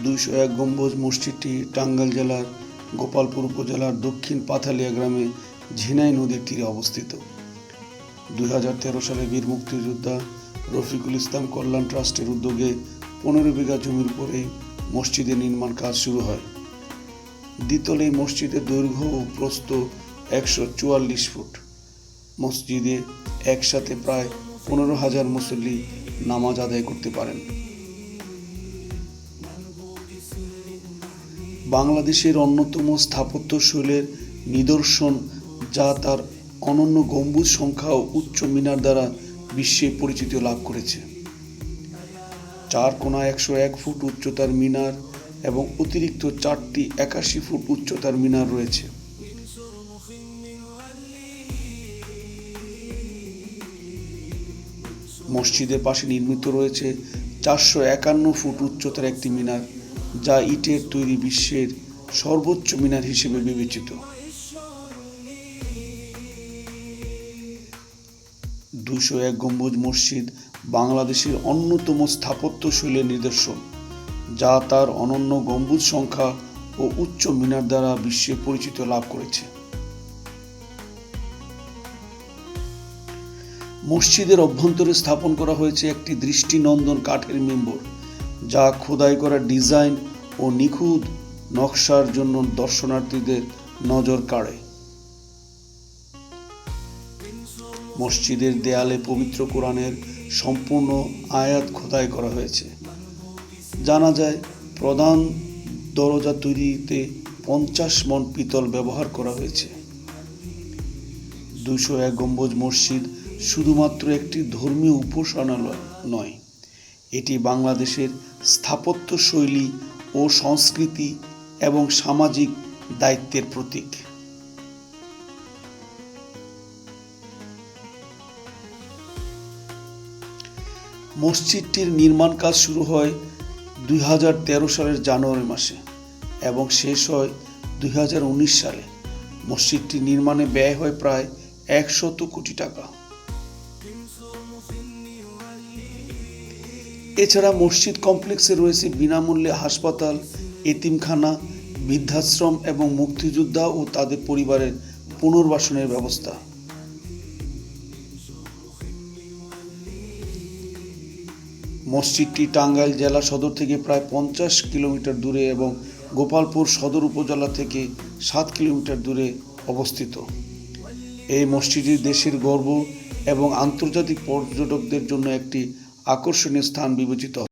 201 গম্বুজ মসজিদটি টাঙ্গাইল জেলার গোপালপুর উপজেলার দক্ষিণ পাথালিয়া গ্রামে ঝিনাই নদীর তীরে অবস্থিত। 2013 সালে বীর মুক্তিযোদ্ধা রফিকুল ইসলাম কল্যাণ ট্রাস্টের উদ্যোগে 15 বিঘা জমির উপরে মসজিদের নির্মাণ কাজ শুরু হয়। দ্বিতল এই মসজিদের দৈর্ঘ্য ও প্রস্থ 144 ফুট। মসজিদে একসাথে প্রায় 15,000 মুসল্লি নামাজ আদায় করতে পারেন। বাংলাদেশের অন্যতম স্থাপত্যশৈলের নিদর্শন, যা তার অনন্য গম্বুজ সংখ্যা ও উচ্চ মিনার দ্বারা বিশ্বে পরিচিতি লাভ করেছে। 4 কোণা 101 ফুট উচ্চতার মিনার এবং অতিরিক্ত 4টি 81 ফুট উচ্চতার মিনার রয়েছে। মসজিদের পাশে নির্মিত রয়েছে 451 ফুট উচ্চতার একটি মিনার, যা ইটের তৈরি বিশ্বের সর্বোচ্চ মিনার হিসেবে বিবেচিত। 201 গম্বুজ মসজিদ বাংলাদেশের অন্যতম স্থাপত্যশৈলের নিদর্শন, যা তার অনন্য গম্বুজ সংখ্যা ও উচ্চ মিনার দ্বারা বিশ্বে পরিচিতি লাভ করেছে। মসজিদের অভ্যন্তরে স্থাপন করা হয়েছে একটি দৃষ্টিনন্দন কাঠের মেম্বর, যা খোদাই করা ডিজাইন ও নিখুঁত নকশার জন্য দর্শনার্থীদের নজর কাড়ে। মসজিদের দেয়ালে পবিত্র কোরআনের সম্পূর্ণ আয়াত খোদাই করা হয়েছে। জানা যায়, প্রধান দরজা তৈরিতে 50 মণ পিতল ব্যবহার করা হয়েছে। 201 গম্বুজ মসজিদ শুধুমাত্র একটি ধর্মীয় উপাসনালয় নয়, এটি বাংলাদেশের স্থাপত্য শৈলী ও সংস্কৃতি এবং সামাজিক দায়িত্বের প্রতীক। মসজিদটির নির্মাণ কাজ শুরু হয় 2013 সালের জানুয়ারি মাসে এবং শেষ হয় 2019 সালে। মসজিদটি নির্মাণে ব্যয় হয় প্রায় 100 কোটি টাকা। এছাড়া মসজিদ কমপ্লেক্সে রয়েছে বিনামূল্যে হাসপাতাল, এতিমখানা, বৃদ্ধাশ্রম এবং মুক্তিযোদ্ধা ও তাদের পরিবারের পুনর্বাসনের ব্যবস্থা। মসজিদটি টাঙ্গাইল জেলা সদর থেকে প্রায় 50 কিলোমিটার দূরে এবং গোপালপুর সদর উপজেলা থেকে 7 কিলোমিটার দূরে অবস্থিত। এই মসজিদটি দেশের গর্ব এবং আন্তর্জাতিক পর্যটকদের জন্য একটি আকর্ষণীয় স্থান বিবেচিত হয়।